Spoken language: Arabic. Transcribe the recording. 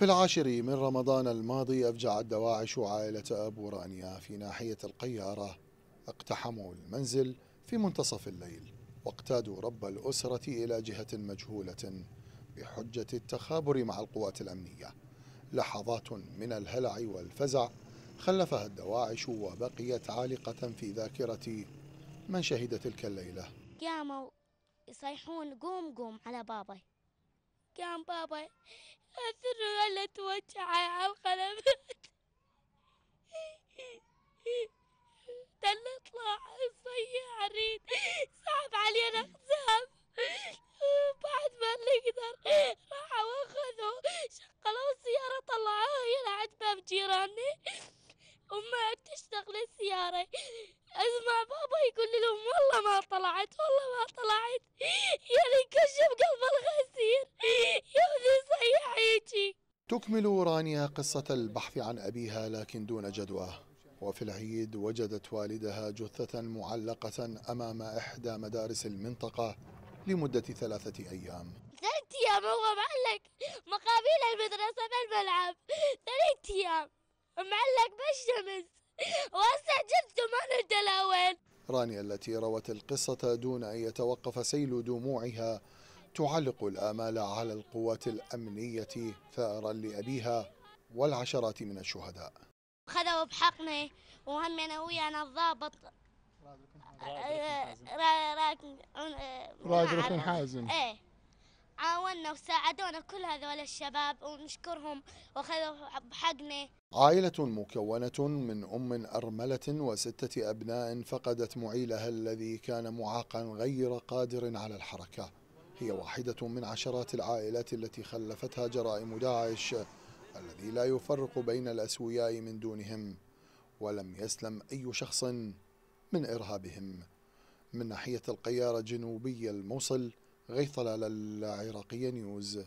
في العاشر من رمضان الماضي أفجعت دواعش عائلة أبو رانيا في ناحية القيارة. اقتحموا المنزل في منتصف الليل واقتادوا رب الأسرة إلى جهة مجهولة بحجة التخابر مع القوات الأمنية. لحظات من الهلع والفزع خلفها الدواعش وبقيت عالقة في ذاكرة من شهد تلك الليلة. قاموا يصيحون قوم قوم على بابا. قام بابا أثر ولا توجع على القلم. دل اطلع صيح عريد سحب علينا حساب. بعد ما نقدر راحوا واخذوا شغلوا السيارة طلعوها هنا عند باب جيراني وما تشتغل السيارة. اسمع بابا يقول لهم والله ما طلعت والله ما طلعت. يعني كشف قلب الغسيل يبدي صيح يجي. تكمل رانيا قصة البحث عن أبيها لكن دون جدوى. وفي العيد وجدت والدها جثة معلقة أمام إحدى مدارس المنطقة لمدة 3 أيام. 3 أيام هو معلق مقابيل المدرسة بالملعب. 3 أيام معلق بالشمس وهسه جثته ما ندري وين. رانيا التي روت القصة دون أن يتوقف سيل دموعها تعلق الآمال على القوات الأمنية ثأرا لأبيها والعشرات من الشهداء. خذوا بحقنا وهم أنا ويانا الضابط رائد ركن حازم. ايه عاونا وساعدونا كل هذول الشباب ونشكرهم واخذوا بحقنا. عائلة مكونة من أم أرملة و6 أبناء فقدت معيلها الذي كان معاقا غير قادر على الحركة. هي واحدة من عشرات العائلات التي خلفتها جرائم داعش الذي لا يفرق بين الأسوياء من دونهم، ولم يسلم أي شخص من إرهابهم. من ناحية القيارة جنوبي الموصل، غيث طلال، العراقية نيوز.